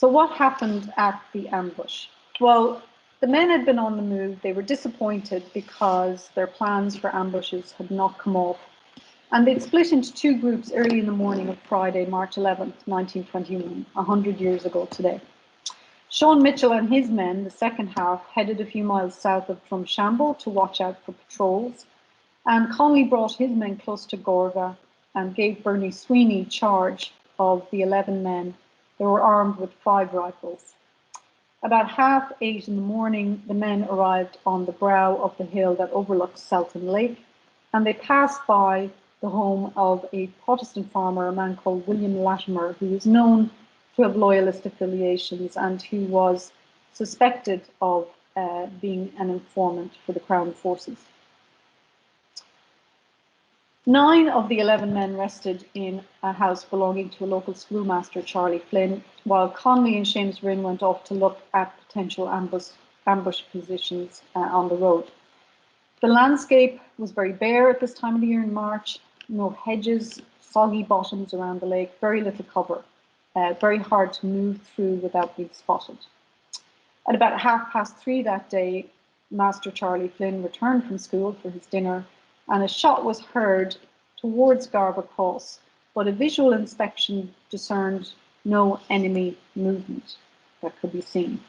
So what happened at the ambush? Well, the men had been on the move. They were disappointed because their plans for ambushes had not come off. And they'd split into two groups early in the morning of Friday, March 11th, 1921, 100 years ago today. Sean Mitchell and his men, the second half, headed a few miles south of Drumshambo to watch out for patrols. And Connolly brought his men close to Gorga and gave Bernie Sweeney charge of the 11 men. They were armed with 5 rifles. About 8:30 in the morning, the men arrived on the brow of the hill that overlooks Selton Lake, and they passed by the home of a Protestant farmer, a man called William Latimer, who was known to have loyalist affiliations and who was suspected of being an informant for the Crown forces. 9 of the 11 men rested in a house belonging to a local schoolmaster, Charlie Flynn, while Connolly and Seamus Rinn went off to look at potential ambush positions on the road. The landscape was very bare at this time of the year in March. No hedges, soggy bottoms around the lake, very little cover. Very hard to move through without being spotted. At about 3:30 that day, Master Charlie Flynn returned from school for his dinner, and a shot was heard towards Garba Cross, but a visual inspection discerned no enemy movement that could be seen.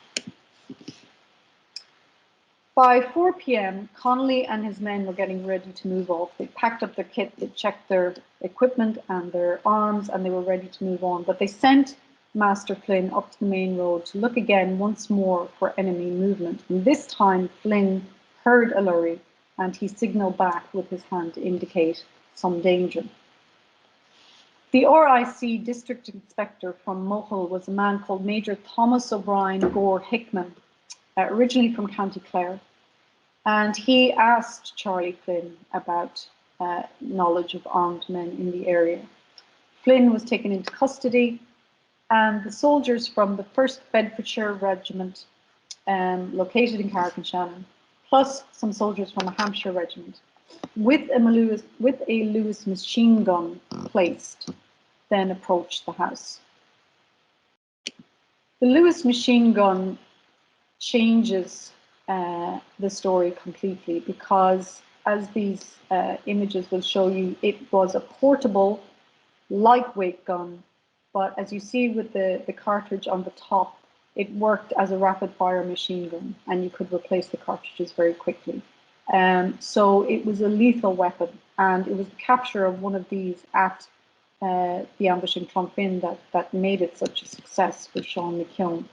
By 4 p.m, Connolly and his men were getting ready to move off. They packed up their kit, they checked their equipment and their arms, and they were ready to move on. But they sent Master Flynn up to the main road to look again once more for enemy movement. And this time Flynn heard a lorry, and he signalled back with his hand to indicate some danger. The RIC District Inspector from Mohill was a man called Major Thomas O'Brien Gore Hickman, originally from County Clare, and he asked Charlie Flynn about knowledge of armed men in the area. Flynn was taken into custody, and the soldiers from the 1st Bedfordshire Regiment, located in Carrick-on-Shannon, plus some soldiers from a Hampshire regiment, with a Lewis machine gun placed, then approached the house. The Lewis machine gun changes the story completely, because as these images will show you, it was a portable, lightweight gun, but as you see with the cartridge on the top, it worked as a rapid-fire machine gun, and you could replace the cartridges very quickly. So it was a lethal weapon, and it was the capture of one of these at the ambush in Clonfin that made it such a success for Sean McKeown.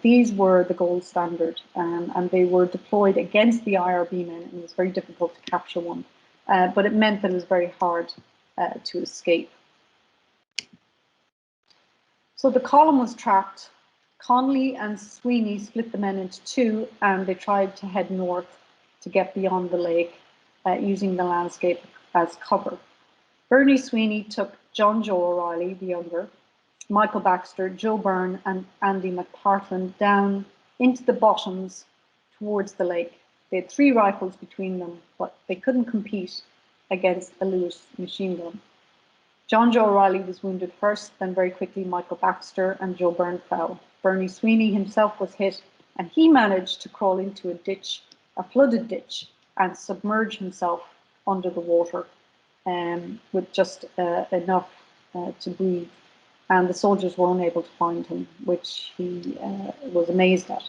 These were the gold standard, and they were deployed against the IRB men, and it was very difficult to capture one, but it meant that it was very hard to escape. So the column was trapped. Connolly and Sweeney split the men into 2, and they tried to head north to get beyond the lake, using the landscape as cover. Bernie Sweeney took John Joe O'Reilly, the younger, Michael Baxter, Joe Byrne, and Andy McPartland down into the bottoms towards the lake. They had 3 rifles between them, but they couldn't compete against a Lewis machine gun. John Joe O'Reilly was wounded first, then very quickly Michael Baxter and Joe Byrne fell. Bernie Sweeney himself was hit, and he managed to crawl into a ditch, a flooded ditch, and submerge himself under the water with just enough to breathe. And the soldiers were unable to find him, which he was amazed at.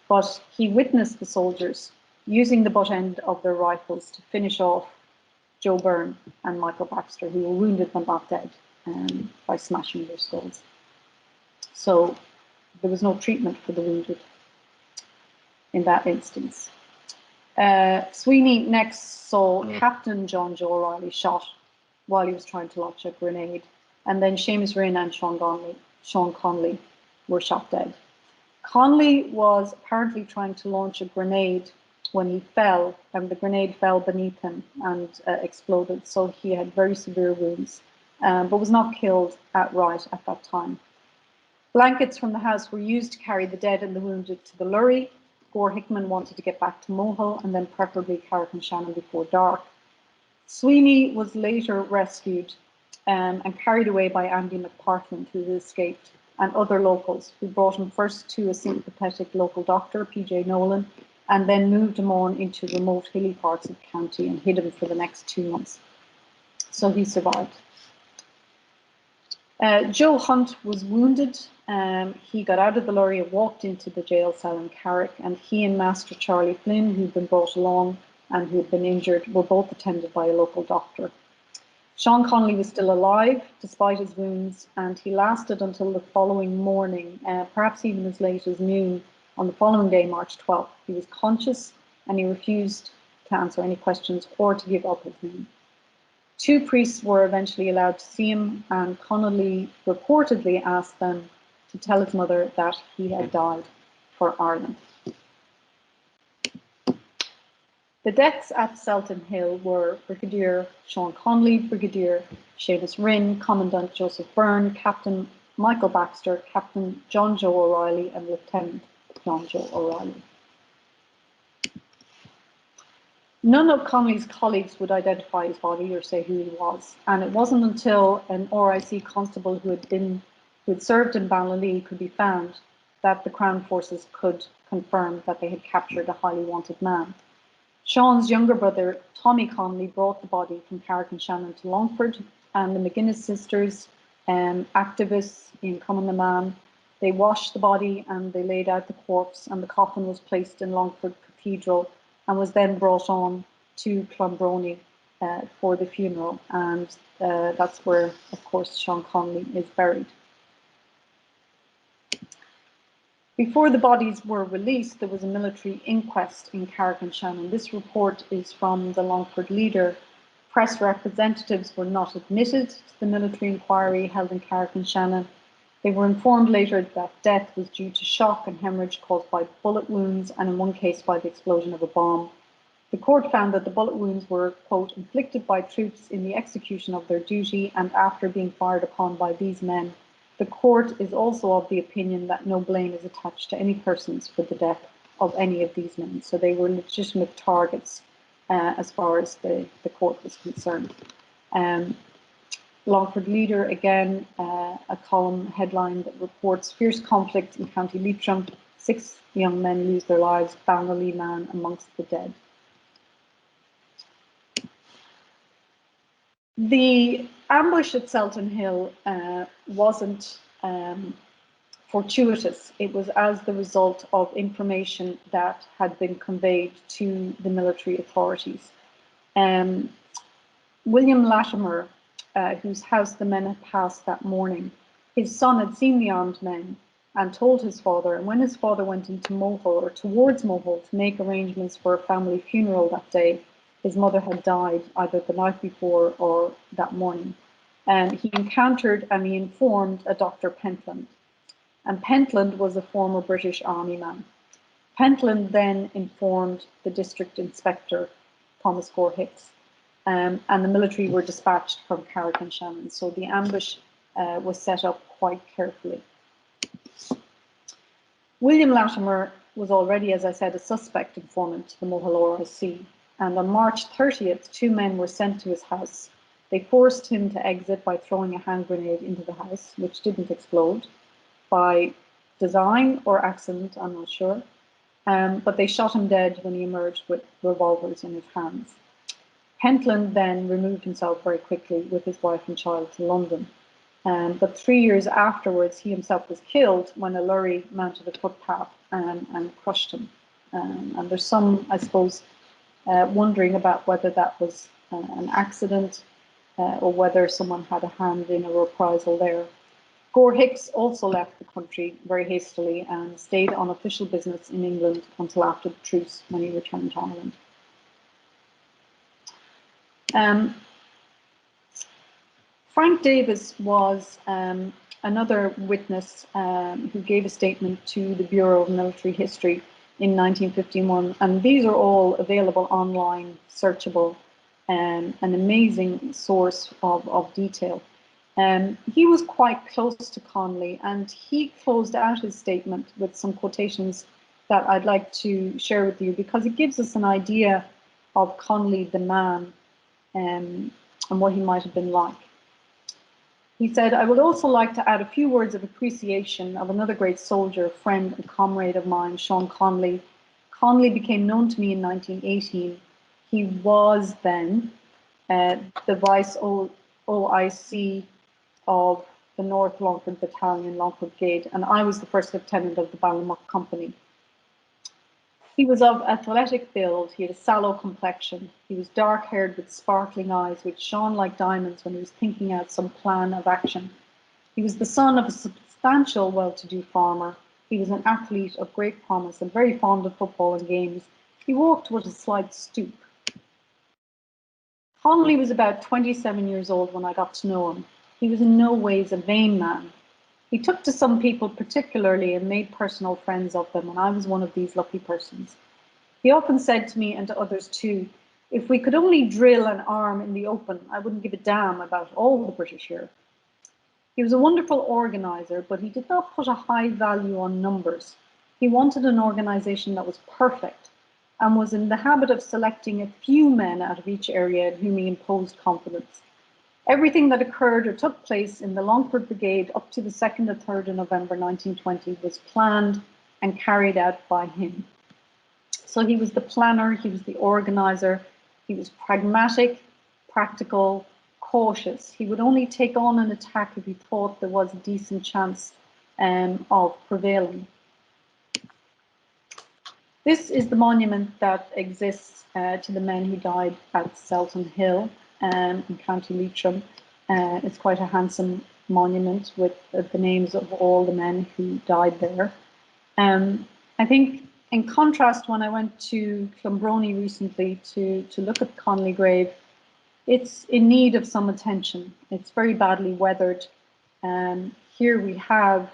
But he witnessed the soldiers using the butt end of their rifles to finish off Joe Byrne and Michael Baxter, who were wounded but not dead, by smashing their skulls. So there was no treatment for the wounded in that instance. Sweeney next saw Captain John Joe O'Reilly shot while he was trying to launch a grenade, and then Seamus Rinn and Seán Connolly were shot dead. Connolly was apparently trying to launch a grenade when he fell, and the grenade fell beneath him and exploded, so he had very severe wounds, but was not killed outright at that time. Blankets from the house were used to carry the dead and the wounded to the lorry. Gore Hickman wanted to get back to Mohill and then preferably Carrick-on-Shannon before dark. Sweeney was later rescued and carried away by Andy McPartland, who escaped, and other locals, who brought him first to a sympathetic local doctor, P.J. Nolan, and then moved him on into remote hilly parts of the county and hid him for the next 2 months. So he survived. Joe Hunt was wounded. He got out of the lorry and walked into the jail cell in Carrick, and he and Master Charlie Flynn, who'd been brought along and who had been injured, were both attended by a local doctor. Seán Connolly was still alive despite his wounds, and he lasted until the following morning, perhaps even as late as noon on the following day, March 12th. He was conscious and he refused to answer any questions or to give up his name. 2 priests were eventually allowed to see him, and Connolly reportedly asked them to tell his mother that he had died for Ireland. The deaths at Selton Hill were Brigadier Seán Connolly, Brigadier Seamus Rinn, Commandant Joseph Byrne, Captain Michael Baxter, Captain John Joe O'Reilly, and Lieutenant John Joe O'Reilly. None of Connolly's colleagues would identify his body or say who he was, and it wasn't until an RIC constable who had served in Ballinalee could be found that the Crown forces could confirm that they had captured a highly wanted man. Sean's younger brother, Tommy Connolly, brought the body from Carrick-on-Shannon to Longford, and the McGuinness sisters, activists in Common, they washed the body and they laid out the corpse, and the coffin was placed in Longford Cathedral and was then brought on to Clonbrony for the funeral, and that's where, of course, Seán Connolly is buried. Before the bodies were released, there was a military inquest in Carrick-on-Shannon. This report is from the Longford Leader. Press representatives were not admitted to the military inquiry held in Carrick-on-Shannon. They were informed later that death was due to shock and hemorrhage caused by bullet wounds, and in one case by the explosion of a bomb. The court found that the bullet wounds were, quote, inflicted by troops in the execution of their duty and after being fired upon by these men. The court is also of the opinion that no blame is attached to any persons for the death of any of these men. So they were legitimate targets as far as the court was concerned. Longford Leader, again, a column headline that reports fierce conflict in County Leitrim, 6 young men lose their lives, Ballinalee man amongst the dead. The ambush at Selton Hill wasn't fortuitous. It was as the result of information that had been conveyed to the military authorities. William Latimer, whose house the men had passed that morning, his son had seen the armed men and told his father, and when his father went into Mohill, or towards Mohill, to make arrangements for a family funeral that day, his mother had died either the night before or that morning. He encountered and he informed a Dr. Pentland. And Pentland was a former British Army man. Pentland then informed the district inspector, Thomas Gore Hicks, and the military were dispatched from Carrick-on-Shannon. So the ambush was set up quite carefully. William Latimer was already, as I said, a suspect informant to the Mohill RIC. And on March 30th, 2 men were sent to his house. They forced him to exit by throwing a hand grenade into the house, which didn't explode, by design or accident, I'm not sure. But they shot him dead when he emerged with revolvers in his hands. Pentland then removed himself very quickly with his wife and child to London. But 3 years afterwards, he himself was killed when a lorry mounted a footpath and crushed him. And there's some, I suppose, wondering about whether that was an accident or whether someone had a hand in a reprisal there. Gore Hicks also left the country very hastily and stayed on official business in England until after the truce, when he returned to Ireland. Frank Davis was another witness who gave a statement to the Bureau of Military History in 1951, and these are all available online, searchable, an amazing source of detail. He was quite close to Connolly, and he closed out his statement with some quotations that I'd like to share with you, because it gives us an idea of Connolly the man and what he might have been like. He said, I would also like to add a few words of appreciation of another great soldier, friend and comrade of mine, Seán Connolly. Connolly became known to me in 1918. He was then the vice-OIC of the North Longford Battalion, Longford Brigade, and I was the first lieutenant of the Ballinalee Company. He was of athletic build, he had a sallow complexion, he was dark-haired with sparkling eyes which shone like diamonds when he was thinking out some plan of action. He was the son of a substantial, well-to-do farmer. He was an athlete of great promise and very fond of football and games. He walked with a slight stoop. Connolly was about 27 years old when I got to know him. He was in no ways a vain man. He took to some people particularly and made personal friends of them, and I was one of these lucky persons. He often said to me and to others too, if we could only drill an arm in the open, I wouldn't give a damn about all the British here. He was a wonderful organiser, but he did not put a high value on numbers. He wanted an organisation that was perfect and was in the habit of selecting a few men out of each area in whom he imposed confidence. Everything that occurred or took place in the Longford Brigade up to the 2nd or 3rd of November 1920 was planned and carried out by him. So he was the planner, he was the organiser, he was pragmatic, practical, cautious. He would only take on an attack if he thought there was a decent chance of prevailing. This is the monument that exists to the men who died at Selton Hill in County Leitrim. It's quite a handsome monument with the names of all the men who died there. I think in contrast, when I went to Clonbrony recently to look at the Connolly grave, it's in need of some attention. It's very badly weathered. Here we have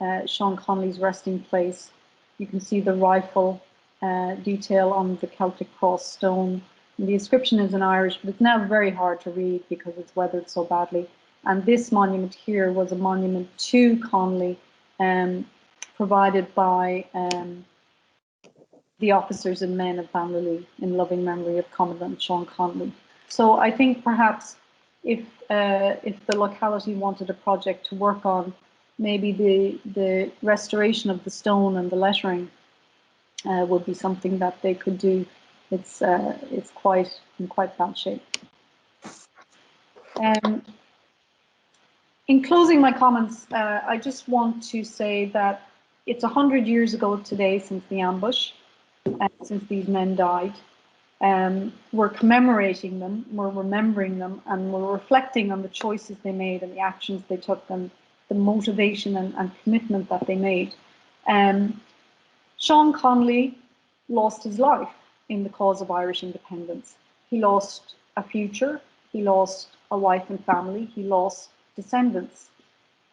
Seán Connolly's resting place. You can see the rifle detail on the Celtic cross stone. The inscription is in Irish, but it's now very hard to read because it's weathered so badly. And this monument here was a monument to Connolly, provided by the officers and men of Ballinalee in loving memory of Commandant Seán Connolly. So I think perhaps if the locality wanted a project to work on, maybe the restoration of the stone and the lettering would be something that they could do. It's quite in quite bad shape. In closing my comments, I just want to say that it's 100 years ago today since the ambush, since these men died. We're commemorating them, we're remembering them, and we're reflecting on the choices they made and the actions they took and the motivation and commitment that they made. Seán Connolly lost his life in the cause of Irish independence. He lost a future, he lost a wife and family, he lost descendants.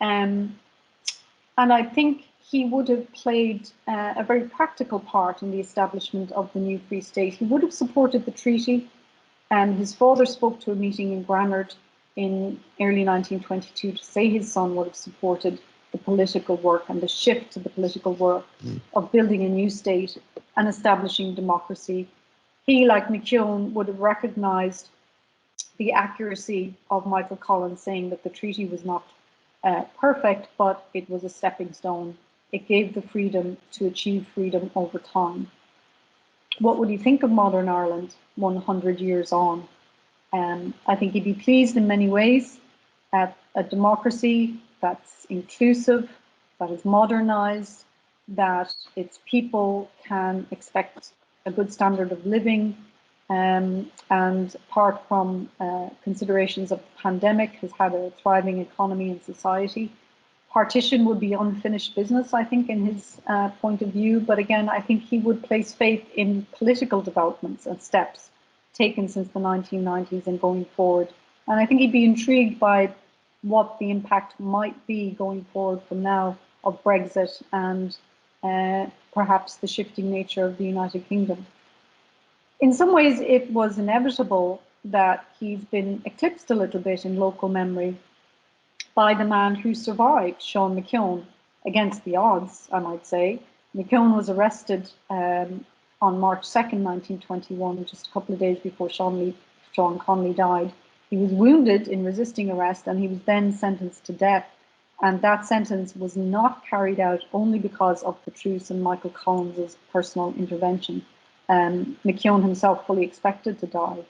And I think he would have played a very practical part in the establishment of the new Free State. He would have supported the treaty, and his father spoke to a meeting in Granard in early 1922 to say his son would have supported the political work and the shift to the political work of building a new state and establishing democracy. He, like McKeown, would have recognised the accuracy of Michael Collins saying that the treaty was not perfect, but it was a stepping stone. It gave the freedom to achieve freedom over time. What would he think of modern Ireland 100 years on? I think he'd be pleased in many ways at a democracy that's inclusive, that is modernised, that its people can expect a good standard of living, and apart from considerations of the pandemic, has had a thriving economy and society. Partition would be unfinished business, I think, in his point of view. But again, I think he would place faith in political developments and steps taken since the 1990s and going forward. And I think he'd be intrigued by what the impact might be going forward from now of Brexit and perhaps the shifting nature of the United Kingdom. In some ways, it was inevitable that he's been eclipsed a little bit in local memory by the man who survived, Sean McKeown, against the odds, I might say. McKeown was arrested on March 2nd, 1921, just a couple of days before Seán Connolly died. He was wounded in resisting arrest, and he was then sentenced to death. And that sentence was not carried out only because of Petrus and Michael Collins's personal intervention. McKeown himself fully expected to die.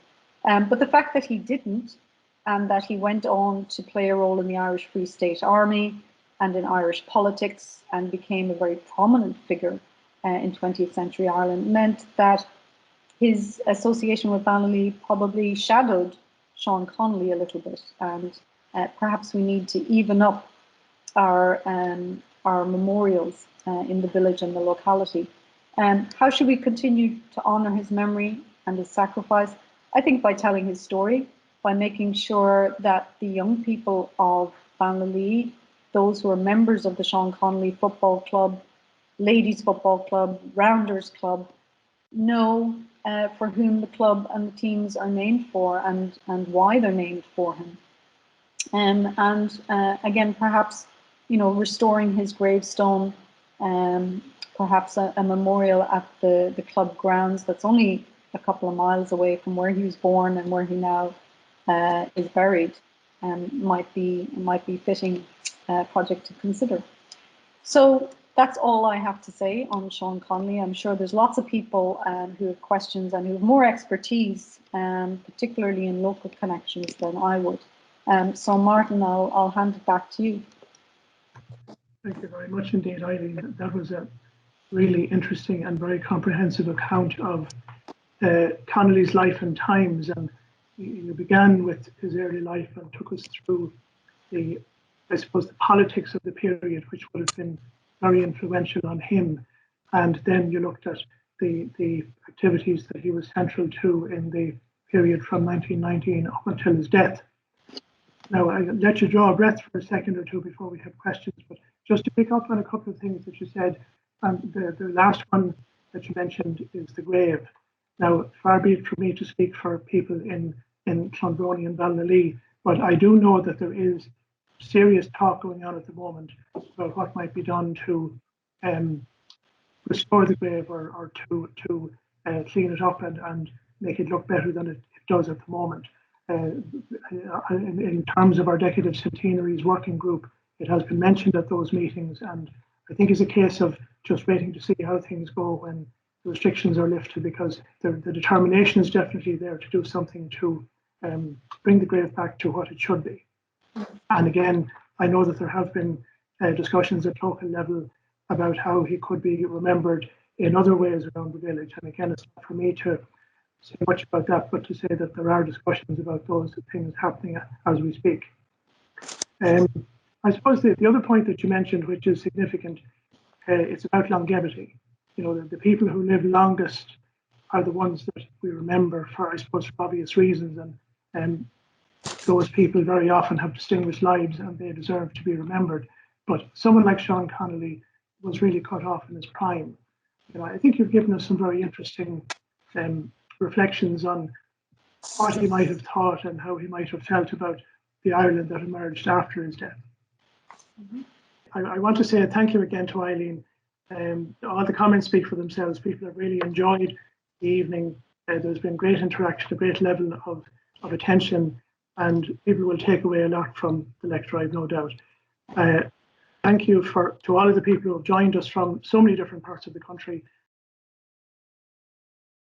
But the fact that he didn't, and that he went on to play a role in the Irish Free State Army and in Irish politics and became a very prominent figure in 20th century Ireland, meant that his association with Ballinalee probably shadowed Seán Connolly a little bit. And perhaps we need to even up our memorials in the village and the locality. How should we continue to honour his memory and his sacrifice? I think by telling his story, by making sure that the young people of Ballinalee, those who are members of the Seán Connolly Football Club, Ladies Football Club, Rounders Club, know for whom the club and the teams are named for and why they're named for him. Again, perhaps, restoring his gravestone, perhaps a memorial at the club grounds that's only a couple of miles away from where he was born and where he now is buried, might be fitting project to consider. So that's all I have to say on Seán Connolly. I'm sure there's lots of people who have questions and who have more expertise, particularly in local connections, than I would. So Martin, I'll hand it back to you. Thank you very much indeed, Eileen. That was a really interesting and very comprehensive account of Connolly's life and times. And you began with his early life and took us through the politics of the period, which would have been very influential on him. And then you looked at the activities that he was central to in the period from 1919 up until his death. Now, I'll let you draw a breath for a second or two before we have questions, but just to pick up on a couple of things that you said, the last one that you mentioned is the grave. Now, far be it from me to speak for people in Clonbrony and Ballinalee, but I do know that there is serious talk going on at the moment about what might be done to restore the grave or to clean it up and make it look better than it does at the moment. In terms of our Decade of Centenaries working group, it has been mentioned at those meetings, and I think it's a case of just waiting to see how things go when the restrictions are lifted, because the determination is definitely there to do something to bring the grave back to what it should be. And again, I know that there have been discussions at local level about how he could be remembered in other ways around the village. And again, it's not for me to say much about that, but to say that there are discussions about those things happening as we speak. I suppose the other point that you mentioned, which is significant, it's about longevity. The people who live longest are the ones that we remember for, I suppose, for obvious reasons. And those people very often have distinguished lives and they deserve to be remembered. But someone like Seán Connolly was really cut off in his prime. I think you've given us some very interesting reflections on what he might have thought and how he might have felt about the Ireland that emerged after his death. Mm-hmm. I want to say thank you again to Eileen. All the comments speak for themselves. People have really enjoyed the evening. There's been great interaction, a great level of attention, and people will take away a lot from the lecture, I've no doubt. Thank you to all of the people who have joined us from so many different parts of the country.